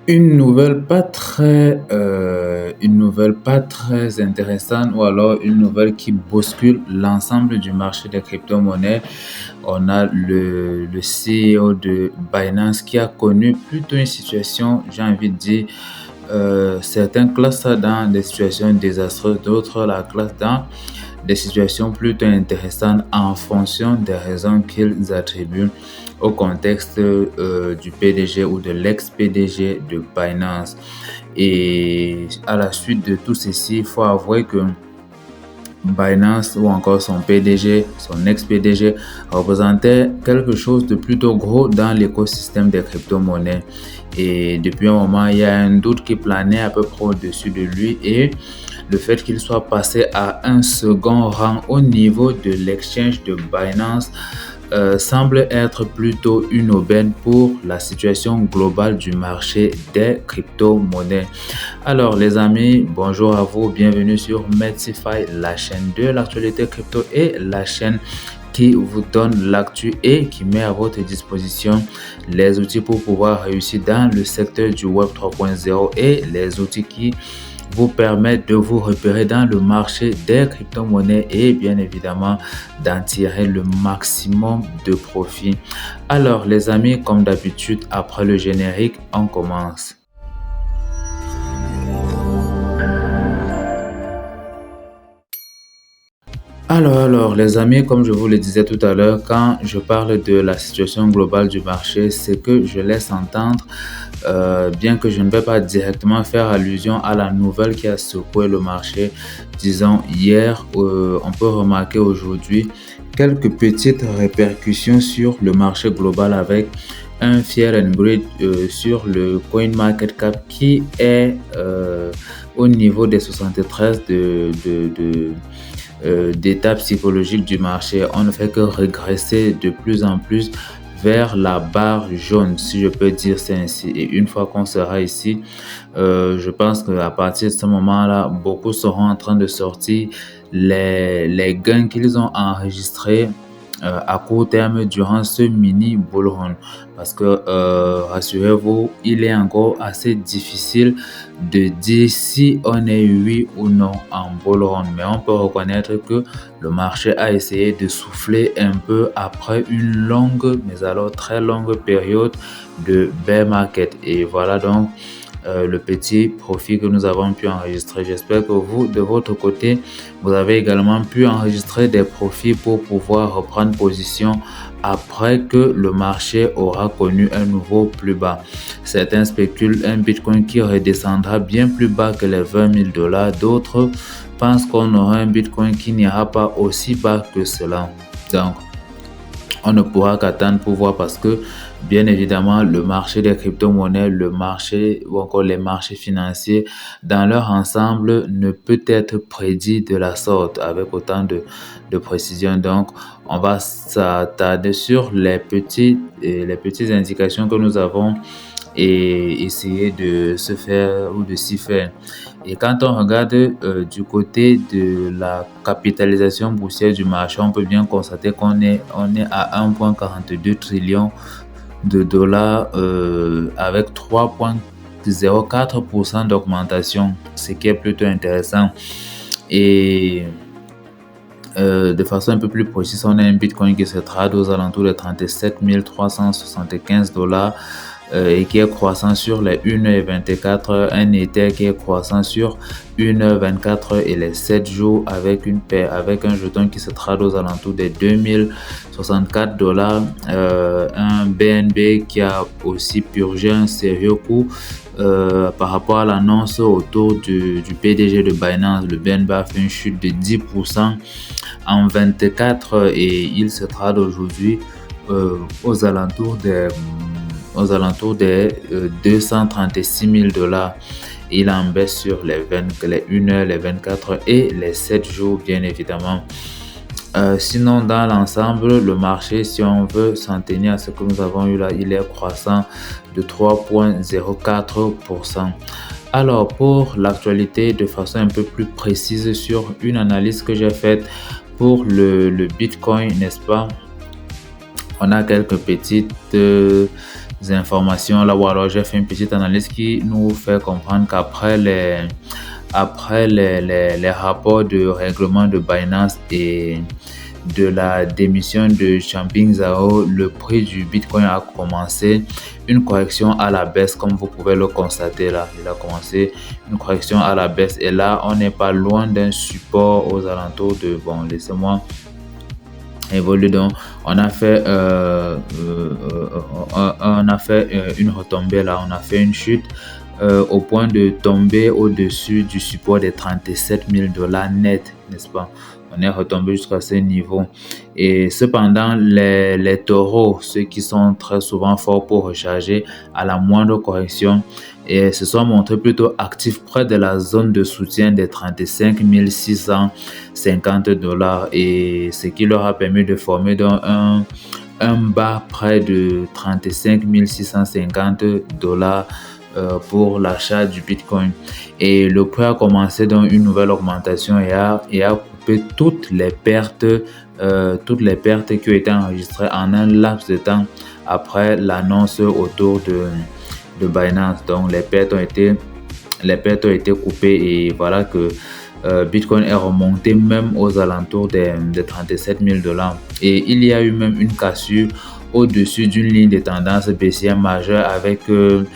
Une nouvelle pas très intéressante ou alors une nouvelle qui bouscule l'ensemble du marché des crypto-monnaies. On a le CEO de Binance qui a connu plutôt une situation, j'ai envie de dire, certains classent ça dans des situations désastreuses, d'autres la classent dans des situations plutôt intéressantes en fonction des raisons qu'ils attribuent au contexte du PDG ou de l'ex-PDG de Binance. Et à la suite de tout ceci, il faut avouer que Binance ou encore son PDG, son ex-PDG, représentait quelque chose de plutôt gros dans l'écosystème des crypto-monnaies. Et depuis un moment, il y a un doute qui planait à peu près au-dessus de lui et le fait qu'il soit passé à un second rang au niveau de l'exchange de Binance semble être plutôt une aubaine pour la situation globale du marché des crypto-monnaies. Alors les amis, bonjour à vous, bienvenue sur Metzify, la chaîne de l'actualité crypto et la chaîne qui vous donne l'actu et qui met à votre disposition les outils pour pouvoir réussir dans le secteur du Web 3.0 et les outils qui vous permettent de vous repérer dans le marché des crypto-monnaies et bien évidemment d'en tirer le maximum de profit. Alors les amis, comme d'habitude, après le générique, on commence. Alors, les amis, comme je vous le disais tout à l'heure, quand je parle de la situation globale du marché, c'est que je laisse entendre, bien que je ne vais pas directement faire allusion à la nouvelle qui a secoué le marché, disons hier, on peut remarquer aujourd'hui quelques petites répercussions sur le marché global avec un Fear and Greed sur le CoinMarketCap qui est au niveau des 73 d'état psychologique du marché. On ne fait que régresser de plus en plus vers la barre jaune, si je peux dire ça ainsi. Et une fois qu'on sera ici, je pense qu'à partir de ce moment-là, beaucoup seront en train de sortir les gains qu'ils ont enregistrés à court terme durant ce mini bull run. Parce que rassurez-vous, il est encore assez difficile de dire si on est oui ou non en bull run. Mais on peut reconnaître que le marché a essayé de souffler un peu après une longue, mais alors très longue période de bear market. Et voilà donc le petit profit que nous avons pu enregistrer. J'espère que vous, de votre côté, vous avez également pu enregistrer des profits pour pouvoir reprendre position après que le marché aura connu un nouveau plus bas. Certains spéculent un Bitcoin qui redescendra bien plus bas que les $20 000. D'autres pensent qu'on aura un Bitcoin qui n'ira pas aussi bas que cela. Donc, on ne pourra qu'attendre pour voir parce que, bien évidemment, le marché des crypto-monnaies, le marché ou encore les marchés financiers, dans leur ensemble, ne peut être prédit de la sorte avec autant de précision. Donc, on va s'attarder sur les petites indications que nous avons et essayer de se faire ou de s'y faire. Et quand on regarde du côté de la capitalisation boursière du marché, on peut bien constater on est à 1,42 trillion de dollars avec 3,04% d'augmentation, ce qui est plutôt intéressant. Et de façon un peu plus précise, on a un Bitcoin qui se trade aux alentours de 37 375 dollars et qui est croissant sur les 1h24, un Ether qui est croissant sur 1h24 et les 7 jours avec un jeton qui se trade aux alentours des 2064 dollars, un BNB qui a aussi purgé un sérieux coup par rapport à l'annonce autour du PDG de Binance. Le BNB a fait une chute de 10% en 24 et il se trade aujourd'hui aux alentours des 236 000 dollars. Il en baisse sur les 1 heure, les 24 et les 7 jours, bien évidemment. Sinon, dans l'ensemble, le marché, si on veut s'en tenir à ce que nous avons eu là, il est croissant de 3,04%. Alors, pour l'actualité, de façon un peu plus précise sur une analyse que j'ai faite pour le Bitcoin, n'est-ce pas? On a quelques petites informations là, ou alors j'ai fait une petite analyse qui nous fait comprendre qu'après les rapports de règlement de Binance et de la démission de Changpeng Zhao, le prix du Bitcoin a commencé une correction à la baisse, comme vous pouvez le constater là. Il a commencé une correction à la baisse et là, on n'est pas loin d'un support aux alentours de, bon, laissez-moi évoluer. Donc, on a fait, une retombée là, on a fait une chute au point de tomber au-dessus du support des 37 000 $ net, n'est-ce pas? On est retombé jusqu'à ce niveau. Et cependant, les taureaux, ceux qui sont très souvent forts pour recharger à la moindre correction, et se sont montrés plutôt actifs près de la zone de soutien des 35 650 $, et ce qui leur a permis de former donc un bas près de 35 650 $ pour l'achat du Bitcoin. Et le prix a commencé dans une nouvelle augmentation et a coupé toutes les pertes qui ont été enregistrées en un laps de temps après l'annonce autour de Binance. Donc les pertes ont été coupées et voilà que Bitcoin est remonté même aux alentours des 37 000 $. Et il y a eu même une cassure au-dessus d'une ligne de tendance baissière majeure avec une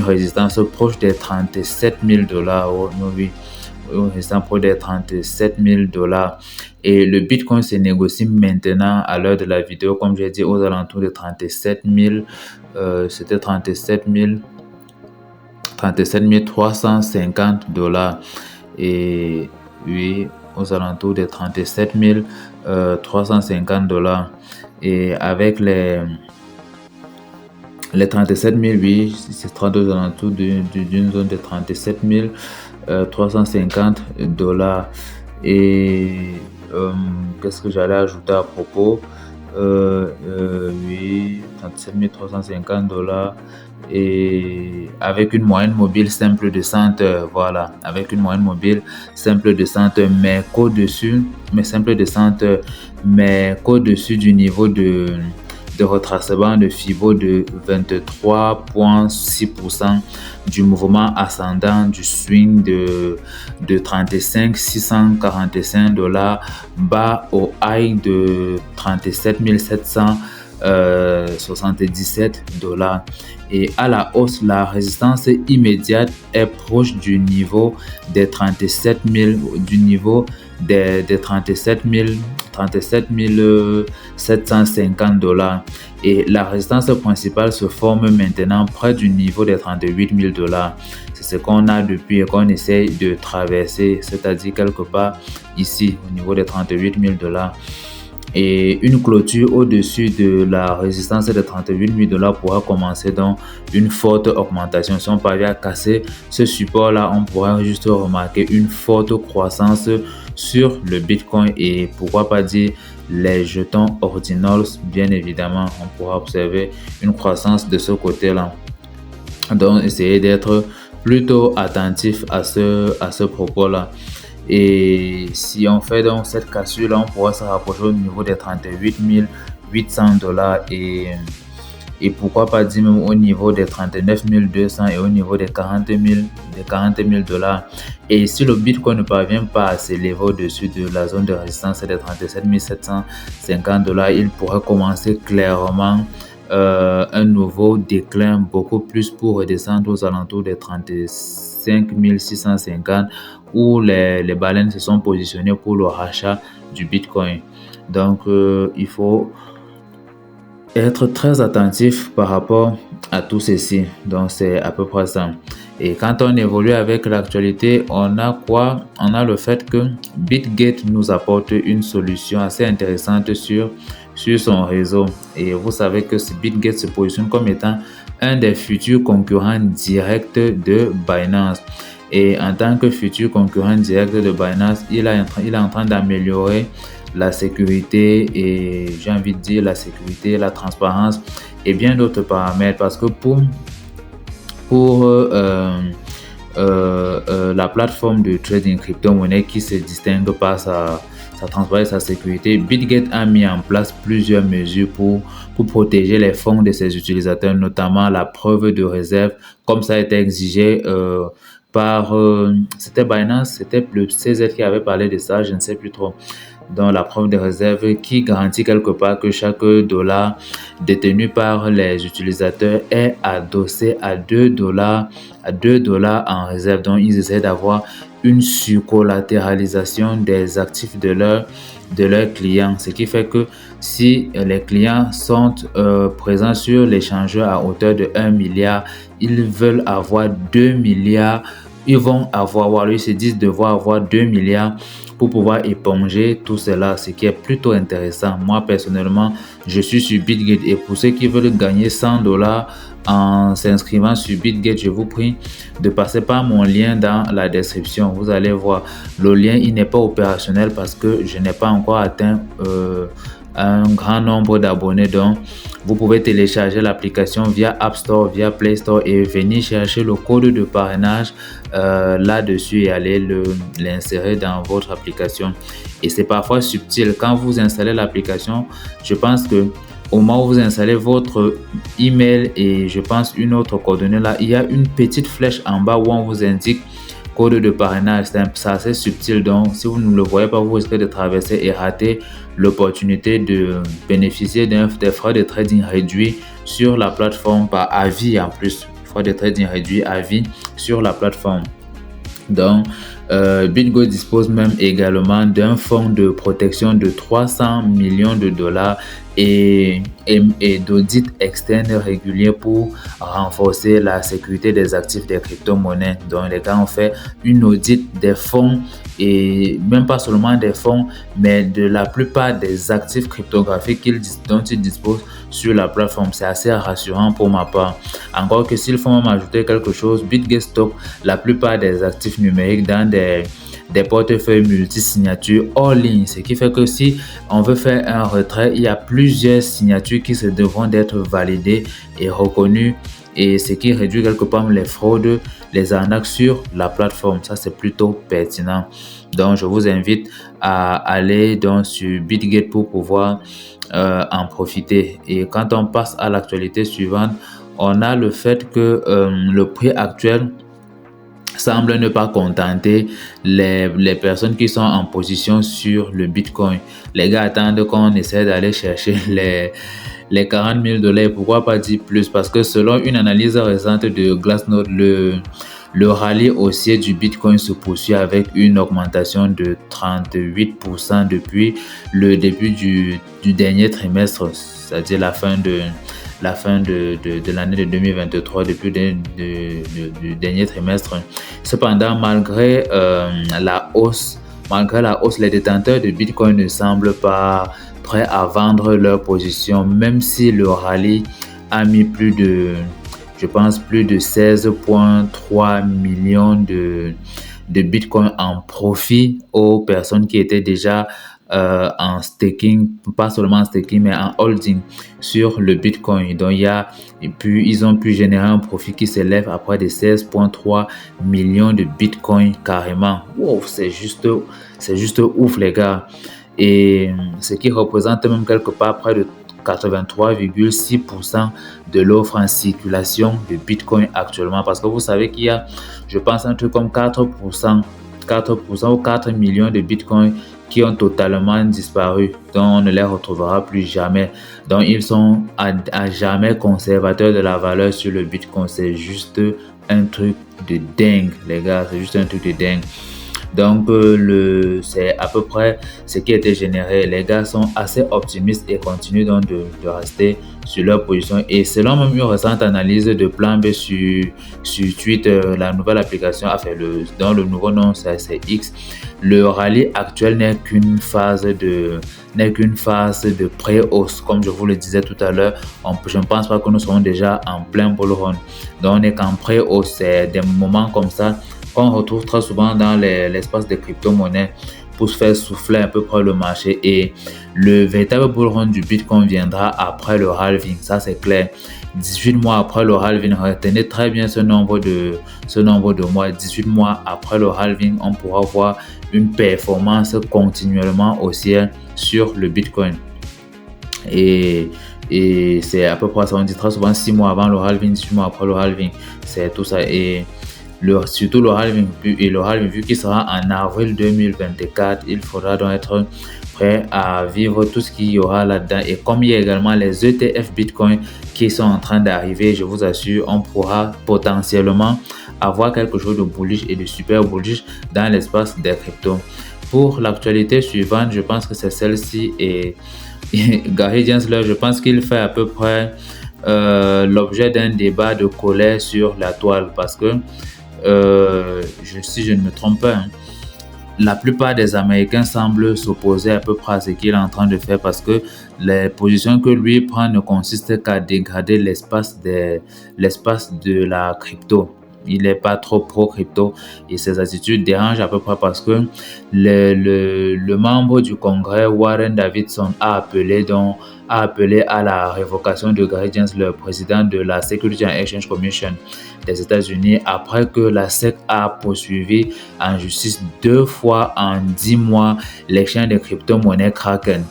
résistance proche des 37 000 $. Oh, oui, une résistance proche des 37 000 $. Et le Bitcoin se négocie maintenant à l'heure de la vidéo, comme j'ai dit, aux alentours de 37 000, c'était 37 350 $. Et oui, aux alentours de 37 350 $. Et avec les 37 000, oui, c'est 32 aux alentours d'une zone de 37 350 $. Et qu'est-ce que j'allais ajouter à propos? Oui, 37 350 $. Et avec une moyenne mobile simple de 100 heures, voilà, avec une moyenne mobile simple de 100 heures, mais qu'au-dessus du niveau de retracement de Fibo de 23,6% du mouvement ascendant du swing de 35 645 $ bas au high de 37 777 $. Et à la hausse, la résistance immédiate est proche du niveau des 37 750 $. Et la résistance principale se forme maintenant près du niveau des 38 000 $. C'est ce qu'on a depuis et qu'on essaye de traverser, c'est-à-dire quelque part ici, au niveau des 38 000 $. Et une clôture au-dessus de la résistance de 38 000 $ pourra commencer donc une forte augmentation. Si on parvient à casser ce support-là, on pourra juste remarquer une forte croissance sur le Bitcoin et pourquoi pas dire les jetons ordinals, bien évidemment, on pourra observer une croissance de ce côté-là. Donc, essayez d'être plutôt attentif à ce propos-là. Et si on fait donc cette cassure là, on pourra se rapprocher au niveau des 38 800 $, et pourquoi pas dire même au niveau des 39 200 et au niveau des 40 000 $. Et si le Bitcoin ne parvient pas à s'élever au-dessus de la zone de résistance des 37 750 $, il pourrait commencer clairement un nouveau déclin beaucoup plus pour redescendre aux alentours des 35 650 où les baleines se sont positionnées pour le rachat du Bitcoin. Donc, il faut être très attentif par rapport à tout ceci. Donc, c'est à peu près ça. Et quand on évolue avec l'actualité, on a quoi? On a le fait que BitGate nous apporte une solution assez intéressante sur son réseau. Et vous savez que BitGate se positionne comme étant un des futurs concurrents directs de Binance. Et en tant que futur concurrent direct de Binance, il est en train d'améliorer la sécurité et j'ai envie de dire la sécurité, la transparence et bien d'autres paramètres, parce que pour la plateforme de trading crypto-monnaie qui se distingue par sa transparence et sa sécurité, BitGet a mis en place plusieurs mesures pour protéger les fonds de ses utilisateurs, notamment la preuve de réserve, comme ça a été exigé c'était Binance, c'était le CZ qui avait parlé de ça, je ne sais plus trop. Dans la preuve de réserve qui garantit quelque part que chaque dollar détenu par les utilisateurs est adossé à 2 dollars, en réserve. Donc, ils essaient d'avoir une surcollatéralisation des actifs de leurs clients. Ce qui fait que si les clients sont présents sur l'échangeur à hauteur de 1 milliard, ils veulent avoir 2 milliards. Ils se disent devoir avoir 2 milliards pour pouvoir éponger tout cela, ce qui est plutôt intéressant. Moi, personnellement, je suis sur BitGet et pour ceux qui veulent gagner 100 dollars en s'inscrivant sur BitGet, je vous prie de passer par mon lien dans la description. Vous allez voir, le lien, il n'est pas opérationnel parce que je n'ai pas encore atteint un grand nombre d'abonnés. Donc, vous pouvez télécharger l'application via App Store, via Play Store et venir chercher le code de parrainage là-dessus et aller l'insérer dans votre application. Et c'est parfois subtil. Quand vous installez l'application, je pense que au moment où vous installez votre email et je pense une autre coordonnée là, il y a une petite flèche en bas où on vous indique code de parrainage. C'est assez subtil, donc si vous ne le voyez pas, vous risquez de traverser et rater l'opportunité de bénéficier des frais de trading réduits sur la plateforme par avis en plus. Frais de trading réduits à vie sur la plateforme. Donc, BitGo dispose même également d'un fonds de protection de 300 millions de dollars et d'audits externes réguliers pour renforcer la sécurité des actifs des crypto-monnaies. Donc, les gars ont fait une audit des fonds et même pas seulement des fonds, mais de la plupart des actifs cryptographiques dont ils disposent sur la plateforme. C'est assez rassurant pour ma part. Encore que s'ils font ajouter quelque chose, BitGet stocke la plupart des actifs numériques dans des portefeuilles multi-signatures hors ligne, ce qui fait que si on veut faire un retrait, il y a plusieurs signatures qui se devront d'être validées et reconnues, et ce qui réduit quelque part les fraudes, les arnaques sur la plateforme. Ça, c'est plutôt pertinent. Donc, je vous invite à aller sur BitGet pour pouvoir en profiter. Et quand on passe à l'actualité suivante, on a le fait que le prix actuel semble ne pas contenter les personnes qui sont en position sur le Bitcoin. Les gars attendent qu'on essaie d'aller chercher les 40 000 dollars. Pourquoi pas dire plus? Parce que selon une analyse récente de Glassnode, le rallye haussier du Bitcoin se poursuit avec une augmentation de 38% depuis le début du dernier trimestre, c'est-à-dire la fin de l'année de 2023, depuis du dernier trimestre. Cependant, malgré la hausse, les détenteurs de Bitcoin ne semblent pas prêts à vendre leur position, même si le rallye a mis plus de 16,3 millions de Bitcoin en profit aux personnes qui étaient déjà en staking, pas seulement en staking, mais en holding sur le Bitcoin. Donc, ils ont pu générer un profit qui s'élève à près de 16,3 millions de Bitcoin carrément. Wow, c'est juste ouf, les gars. Et ce qui représente même quelque part près de 83,6% de l'offre en circulation de Bitcoin actuellement. Parce que vous savez qu'il y a, je pense, un truc comme 4% ou 4 millions de Bitcoin qui ont totalement disparu, donc on ne les retrouvera plus jamais. Donc ils sont à jamais conservateurs de la valeur sur le Bitcoin. C'est juste un truc de dingue, les gars, c'est juste un truc de dingue. Donc, c'est à peu près ce qui a été généré. Les gars sont assez optimistes et continuent donc de rester sur leur position. Et selon même une récente analyse de Plan B sur Twitter, la nouvelle application, dans le nouveau nom, c'est X, le rallye actuel n'est qu'une phase de pré-hausse. Comme je vous le disais tout à l'heure, je ne pense pas que nous serons déjà en plein bull run. Donc, on n'est qu'en pré-hausse. C'est des moments comme ça qu'on retrouve très souvent dans l'espace des crypto-monnaies pour se faire souffler un peu près le marché, et le véritable bull run du Bitcoin viendra après le halving, ça c'est clair. 18 mois après le halving, retenez très bien ce nombre de mois, 18 mois après le halving, on pourra voir une performance continuellement haussière sur le Bitcoin. Et, et c'est à peu près ça, on dit très souvent 6 mois avant le halving, 18 mois après le halving, c'est tout ça. Et surtout le halving, vu qu'il sera en avril 2024, il faudra donc être prêt à vivre tout ce qu'il y aura là-dedans. Et comme il y a également les ETF Bitcoin qui sont en train d'arriver, je vous assure, on pourra potentiellement avoir quelque chose de bullish et de super bullish dans l'espace des cryptos. Pour l'actualité suivante, je pense que c'est celle-ci. Et Gary Gensler, je pense qu'il fait à peu près l'objet d'un débat de colère sur la toile parce que si je ne me trompe pas, la plupart des Américains semblent s'opposer à peu près à ce qu'il est en train de faire parce que les positions que lui prend ne consistent qu'à dégrader l'espace de la crypto. Il n'est pas trop pro-crypto et ses attitudes dérangent à peu près parce que le membre du Congrès, Warren Davidson, a appelé à la révocation de Gary Gensler, le président de la Securities and Exchange Commission des États-Unis, après que la SEC a poursuivi en justice 2 fois en 10 mois l'exchange de crypto-monnaies Kraken.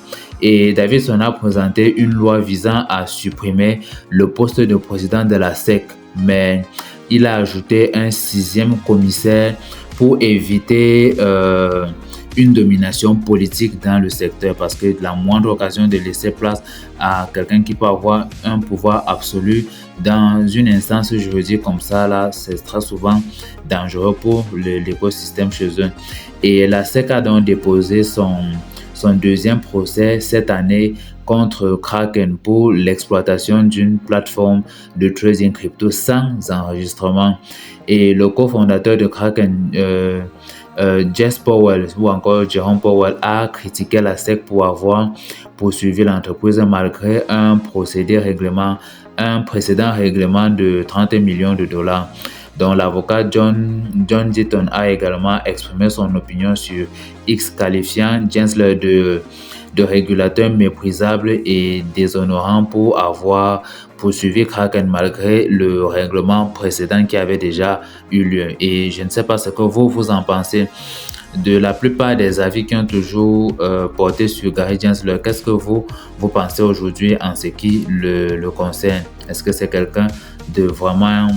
Et Davidson a présenté une loi visant à supprimer le poste de président de la SEC, mais il a ajouté un 6e commissaire pour éviter une domination politique dans le secteur, parce que la moindre occasion de laisser place à quelqu'un qui peut avoir un pouvoir absolu dans une instance juridique comme ça, là, c'est très souvent dangereux pour l'écosystème chez eux. Et la SEC a donc déposé son 2e procès cette année contre Kraken pour l'exploitation d'une plateforme de trading crypto sans enregistrement. Et le cofondateur de Kraken, Jess Powell ou encore Jerome Powell, a critiqué la SEC pour avoir poursuivi l'entreprise malgré un précédent règlement de 30 millions de dollars. dont l'avocat John Deaton a également exprimé son opinion sur X, qualifiant Gensler de régulateur méprisable et déshonorant pour avoir poursuivi Kraken malgré le règlement précédent qui avait déjà eu lieu. Et je ne sais pas ce que vous en pensez. De la plupart des avis qui ont toujours porté sur Gary Gensler, qu'est-ce que vous pensez aujourd'hui en ce qui le concerne? Est-ce que c'est quelqu'un de vraiment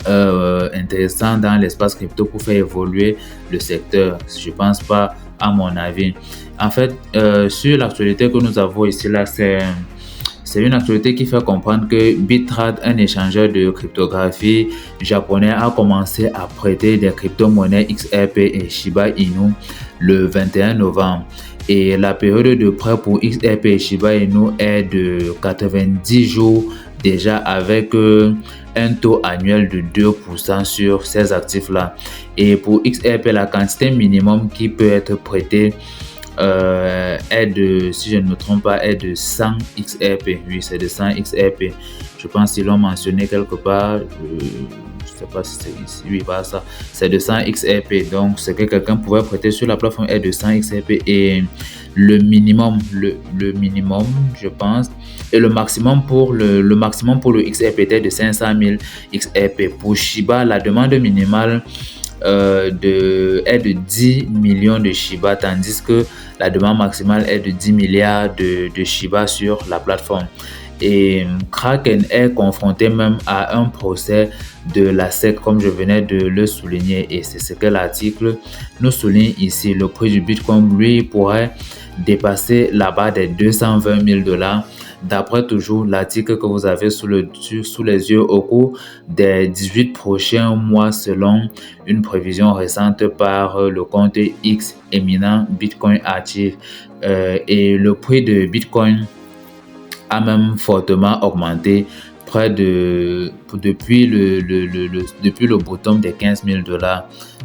intéressant dans l'espace crypto pour faire évoluer le secteur? Je pense pas, à mon avis. En fait, sur l'actualité que nous avons ici là, c'est une actualité qui fait comprendre que Bitrad, un échangeur de cryptographie japonais, a commencé à prêter des crypto-monnaies XRP et Shiba Inu le 21 novembre. Et la période de prêt pour XRP et Shiba Inu est de 90 jours déjà, avec un taux annuel de 2% sur ces actifs-là. Et pour XRP, la quantité minimum qui peut être prêtée est de, si je ne me trompe pas, est de 100 XRP. Oui, c'est de 100 XRP. Je pense qu'ils l'ont mentionné quelque part. Je ne sais pas si c'est ici. Oui, pas ça. C'est de 100 XRP. Donc, ce que quelqu'un pourrait prêter sur la plateforme est de 100 XRP. Et le minimum, je pense, et le maximum pour le XRP était de 500 000 XRP. Pour Shiba, la demande minimale est de 10 millions de Shiba, tandis que la demande maximale est de 10 milliards de Shiba sur la plateforme. Et Kraken est confronté même à un procès de la SEC, comme je venais de le souligner, et c'est ce que l'article nous souligne ici. Le prix du Bitcoin, lui, pourrait dépasser la barre des 220 000 $, d'après toujours l'article que vous avez sous les yeux, au cours des 18 prochains mois, selon une prévision récente par le compte X éminent Bitcoin Archive. Et le prix de Bitcoin a même fortement augmenté, depuis le bottom des 15 000 $.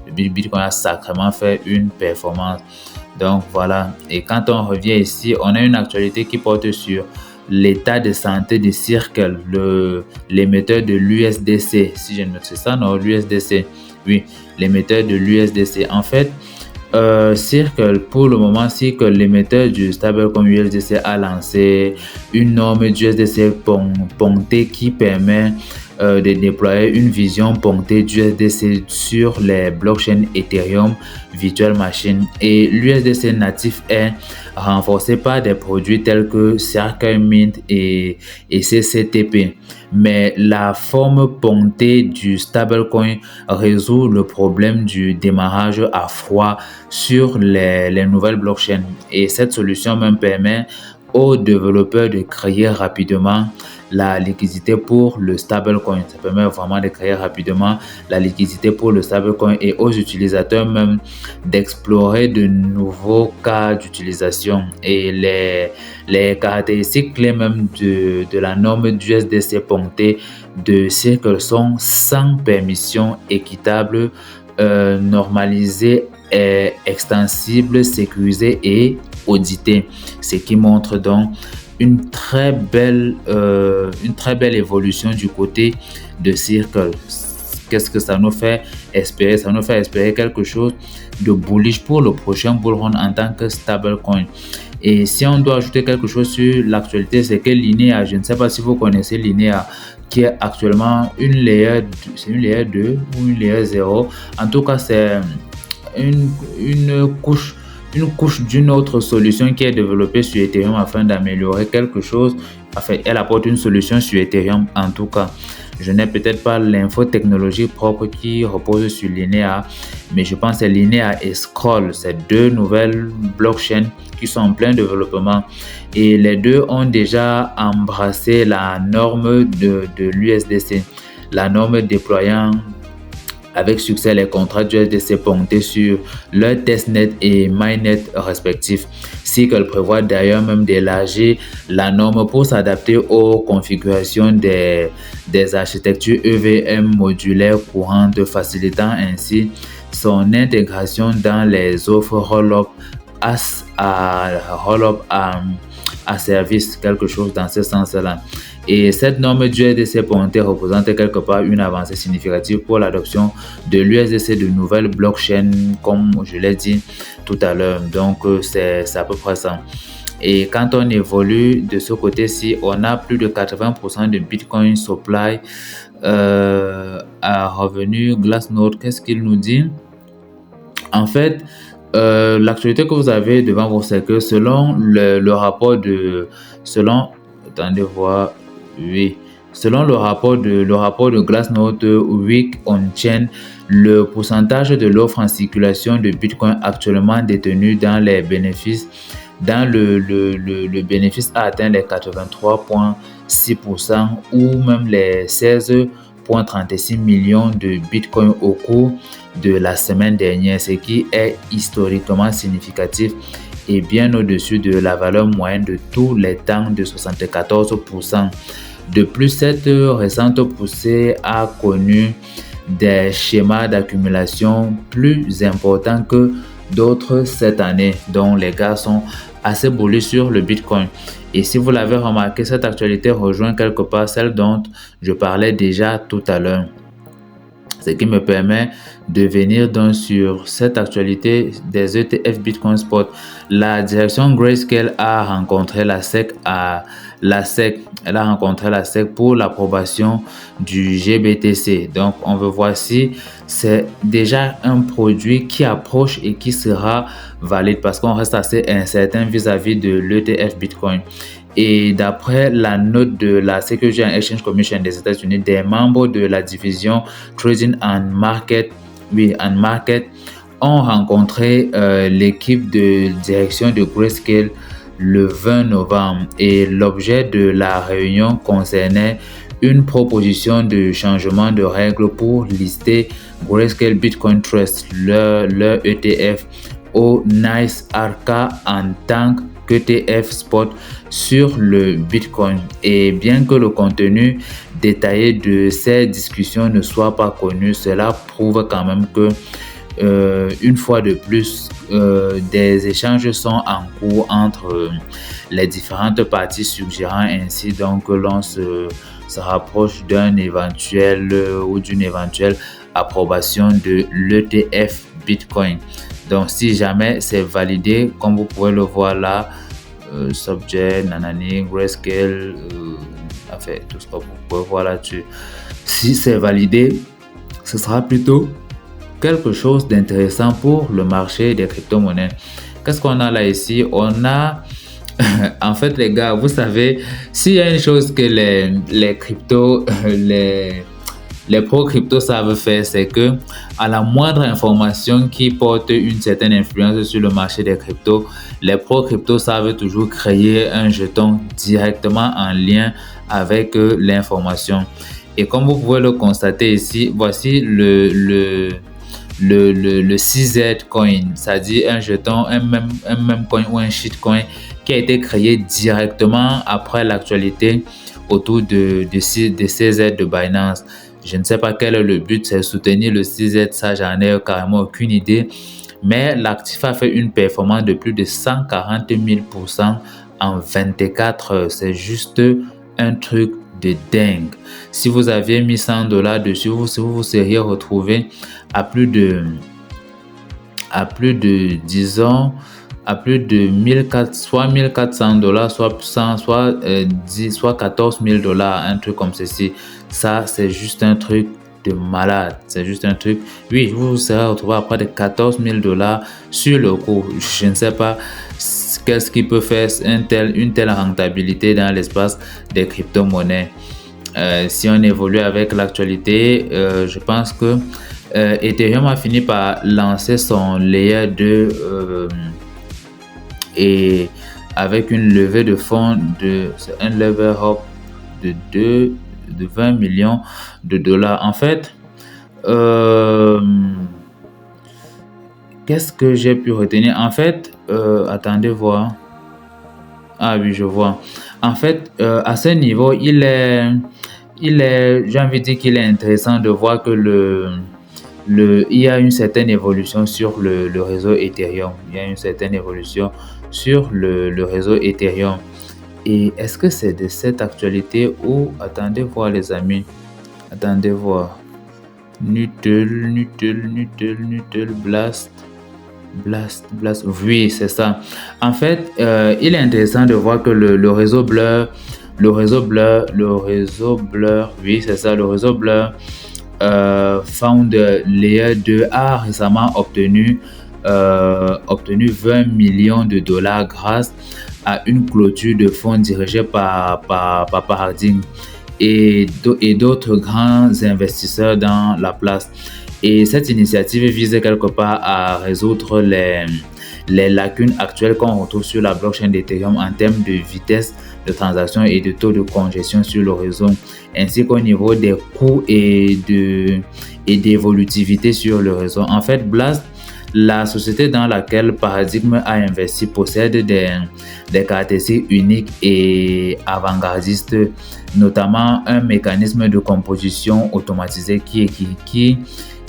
Le Bitcoin a sacrément fait une performance. Donc voilà, et quand on revient ici, on a une actualité qui porte sur l'état de santé de Circle, l'émetteur de l'USDC, si je ne me trompe pas, non, l'USDC, oui, l'émetteur de l'USDC. En fait, Circle, pour le moment, Circle, l'émetteur du stablecoin USDC a lancé une norme du USDC ponctée qui permet de déployer une vision ponctée du USDC sur les blockchains Ethereum Virtual Machine. Et l'USDC natif est renforcé par des produits tels que Circle Mint et CCTP. Mais la forme ponctée du stablecoin résout le problème du démarrage à froid sur les nouvelles blockchains. Et cette solution même permet aux développeurs de créer rapidement la liquidité pour le stablecoin. Ça permet vraiment de créer rapidement la liquidité pour le stablecoin et aux utilisateurs même d'explorer de nouveaux cas d'utilisation. Et les caractéristiques clés même de la norme du USDC ponctée de Circle sont sans permission équitable, normalisée, extensible, sécurisée et auditée. Ce qui montre donc une très belle évolution du côté de Circle. Qu'est-ce que ça nous fait espérer? Ça nous fait espérer quelque chose de bullish pour le prochain bull run en tant que stablecoin. Et si on doit ajouter quelque chose sur l'actualité, c'est que Linea, je ne sais pas si vous connaissez Linea, qui est actuellement une layer 2 ou une layer 0. En tout cas, c'est une couche d'une autre solution qui est développée sur Ethereum afin d'améliorer quelque chose. Enfin, elle apporte une solution sur Ethereum en tout cas. Je n'ai peut-être pas l'info technologique propre qui repose sur Linea, mais je pense que Linea et Scroll, c'est deux nouvelles blockchains qui sont en plein développement. Et les deux ont déjà embrassé la norme de l'USDC, la norme déployant avec succès les contrats du USDC ponctés sur leur testnet et mainnet respectifs. Circle prévoit d'ailleurs même d'élargir la norme pour s'adapter aux configurations des architectures EVM modulaires courantes, facilitant ainsi son intégration dans les offres roll-up à service, quelque chose dans ce sens-là. Et cette norme du USDC poncté représente quelque part une avancée significative pour l'adoption de l'USDC de nouvelles blockchains, comme je l'ai dit tout à l'heure. Donc, c'est à peu près ça. Et quand on évolue de ce côté-ci, on a plus de 80% de Bitcoin supply à revenu. Glassnode, qu'est-ce qu'il nous dit? En fait, l'actualité que vous avez devant vous, c'est que selon le rapport de... Attendez voir... Oui. Selon le rapport de Glassnode Week on Chain, le pourcentage de l'offre en circulation de Bitcoin actuellement détenu dans les bénéfices, le bénéfice a atteint les 83,6% ou même les 16,36 millions de Bitcoin au cours de la semaine dernière, ce qui est historiquement significatif et bien au-dessus de la valeur moyenne de tous les temps de 74%. De plus, cette récente poussée a connu des schémas d'accumulation plus importants que d'autres cette année, dont les gars sont assez bullish sur le Bitcoin. Et si vous l'avez remarqué, cette actualité rejoint quelque part celle dont je parlais déjà tout à l'heure. Ce qui me permet de venir donc sur cette actualité des ETF Bitcoin Spot. La direction Grayscale a rencontré la SEC elle a rencontré la SEC pour l'approbation du GBTC. Donc, on veut voir si c'est déjà un produit qui approche et qui sera valide parce qu'on reste assez incertain vis-à-vis de l'ETF Bitcoin. Et d'après la note de la Securities and Exchange Commission des États-Unis, des membres de la division Trading and Market ont rencontré l'équipe de direction de Grayscale le 20 novembre et l'objet de la réunion concernait une proposition de changement de règles pour lister Grayscale Bitcoin Trust, leur ETF, au NYSE Arca en tant qu'ETF spot sur le Bitcoin. Et bien que le contenu détaillé de ces discussions ne soit pas connu, cela prouve quand même que une fois de plus, des échanges sont en cours entre les différentes parties, suggérant ainsi donc que l'on se rapproche d'un éventuel ou d'une éventuelle approbation de l'ETF Bitcoin. Donc, si jamais c'est validé, comme vous pouvez le voir là, subject, nanani, grayscale, enfin, tout ce que vous pouvez voir là-dessus. Si c'est validé, ce sera plutôt quelque chose d'intéressant pour le marché des crypto-monnaies. Qu'est-ce qu'on a là ici? On a, en fait, les gars, vous savez, s'il y a une chose que les cryptos, les pros crypto savent faire, c'est que à la moindre information qui porte une certaine influence sur le marché des cryptos, les pros crypto savent toujours créer un jeton directement en lien avec l'information. Et comme vous pouvez le constater ici, voici le CZ coin, c'est-à-dire un jeton, un même coin ou un shitcoin qui a été créé directement après l'actualité autour de CZ de Binance. Je ne sais pas quel est le but, c'est soutenir le CZ, ça j'en ai carrément aucune idée. Mais l'actif a fait une performance de plus de 140 000% en 24 heures. C'est juste un truc de dingue. Si vous aviez mis $100 dessus, vous seriez retrouvé à plus de disons, à plus de soit $1,400, soit $14 000, un truc comme ceci. Ça, c'est juste un truc de malade. C'est juste un truc. Oui, vous serez retrouvé à près de $14 000 sur le cours. Je ne sais pas qu'est-ce qui peut faire une telle rentabilité dans l'espace des crypto-monnaies. Si on évolue avec l'actualité, je pense que Ethereum a fini par lancer son layer 2 et avec une levée de fonds c'est un level up de 20 millions de dollars. En fait, qu'est-ce que j'ai pu retenir? En fait, attendez voir. Ah oui, je vois. En fait, à ce niveau, j'ai envie de dire qu'il est intéressant de voir que il y a une certaine évolution sur le réseau Ethereum. Il y a une certaine évolution sur le réseau Ethereum. Et est-ce que c'est de cette actualité ou attendez voir les amis. Attendez voir. Nutel, Blast. Oui, c'est ça. En fait, il est intéressant de voir que le réseau Blur, oui, c'est ça, le réseau Blur Found Layer 2 a récemment obtenu 20 millions de dollars grâce à une clôture de fonds dirigée par Paradigm et d'autres grands investisseurs dans la place. Et cette initiative vise quelque part à résoudre les lacunes actuelles qu'on retrouve sur la blockchain d'Ethereum en termes de vitesse de transaction et de taux de congestion sur le réseau, ainsi qu'au niveau des coûts et d'évolutivité sur le réseau. En fait, Blast, la société dans laquelle Paradigm a investi, possède des caractéristiques uniques et avant-gardistes, notamment un mécanisme de composition automatisé qui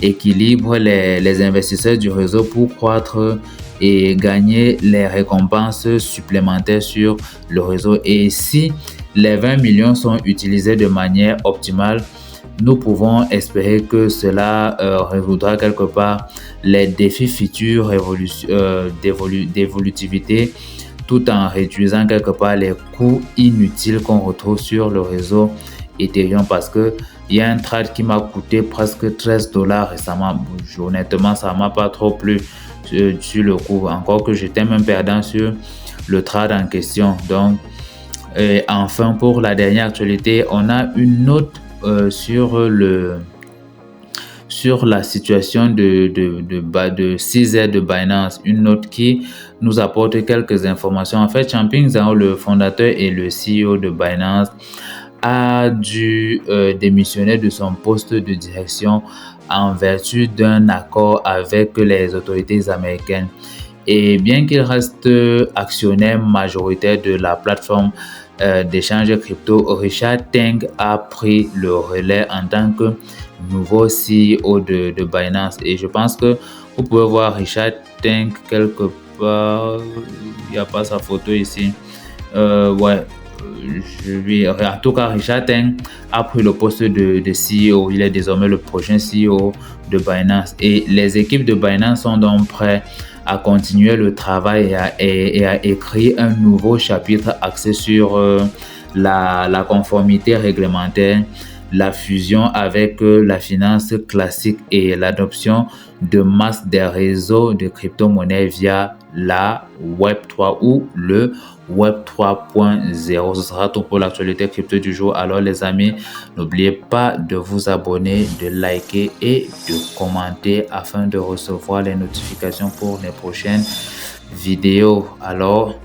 équilibre les investisseurs du réseau pour croître et gagner les récompenses supplémentaires sur le réseau. Et si les 20 millions sont utilisés de manière optimale, nous pouvons espérer que cela résoudra quelque part les défis futurs d'évolutivité tout en réduisant quelque part les coûts inutiles qu'on retrouve sur le réseau Ethereum, parce que il y a un trade qui m'a coûté presque $13 récemment. Honnêtement, ça m'a pas trop plu sur le coup, encore que j'étais même perdant sur le trade en question. Donc, enfin, pour la dernière actualité, on a une note sur la situation de CZ de Binance, une note qui nous apporte quelques informations. En fait, Changpeng Zhao, le fondateur et le CEO de Binance, a dû démissionner de son poste de direction en vertu d'un accord avec les autorités américaines. Et bien qu'il reste actionnaire majoritaire de la plateforme d'échange crypto, Richard Teng a pris le relais en tant que nouveau CEO de Binance. Et je pense que vous pouvez voir Richard Teng quelque part. Il n'y a pas sa photo ici. Ouais. En tout cas, Richard Teng a pris le poste de CEO. Il est désormais le prochain CEO de Binance. Et les équipes de Binance sont donc prêtes à continuer le travail et à écrire un nouveau chapitre axé sur la conformité réglementaire, la fusion avec la finance classique et l'adoption de masse des réseaux de crypto-monnaies via la Web3 ou le Web 3.0. Ce sera tout pour l'actualité crypto du jour. Alors les amis, n'oubliez pas de vous abonner, de liker et de commenter afin de recevoir les notifications pour les prochaines vidéos. Alors,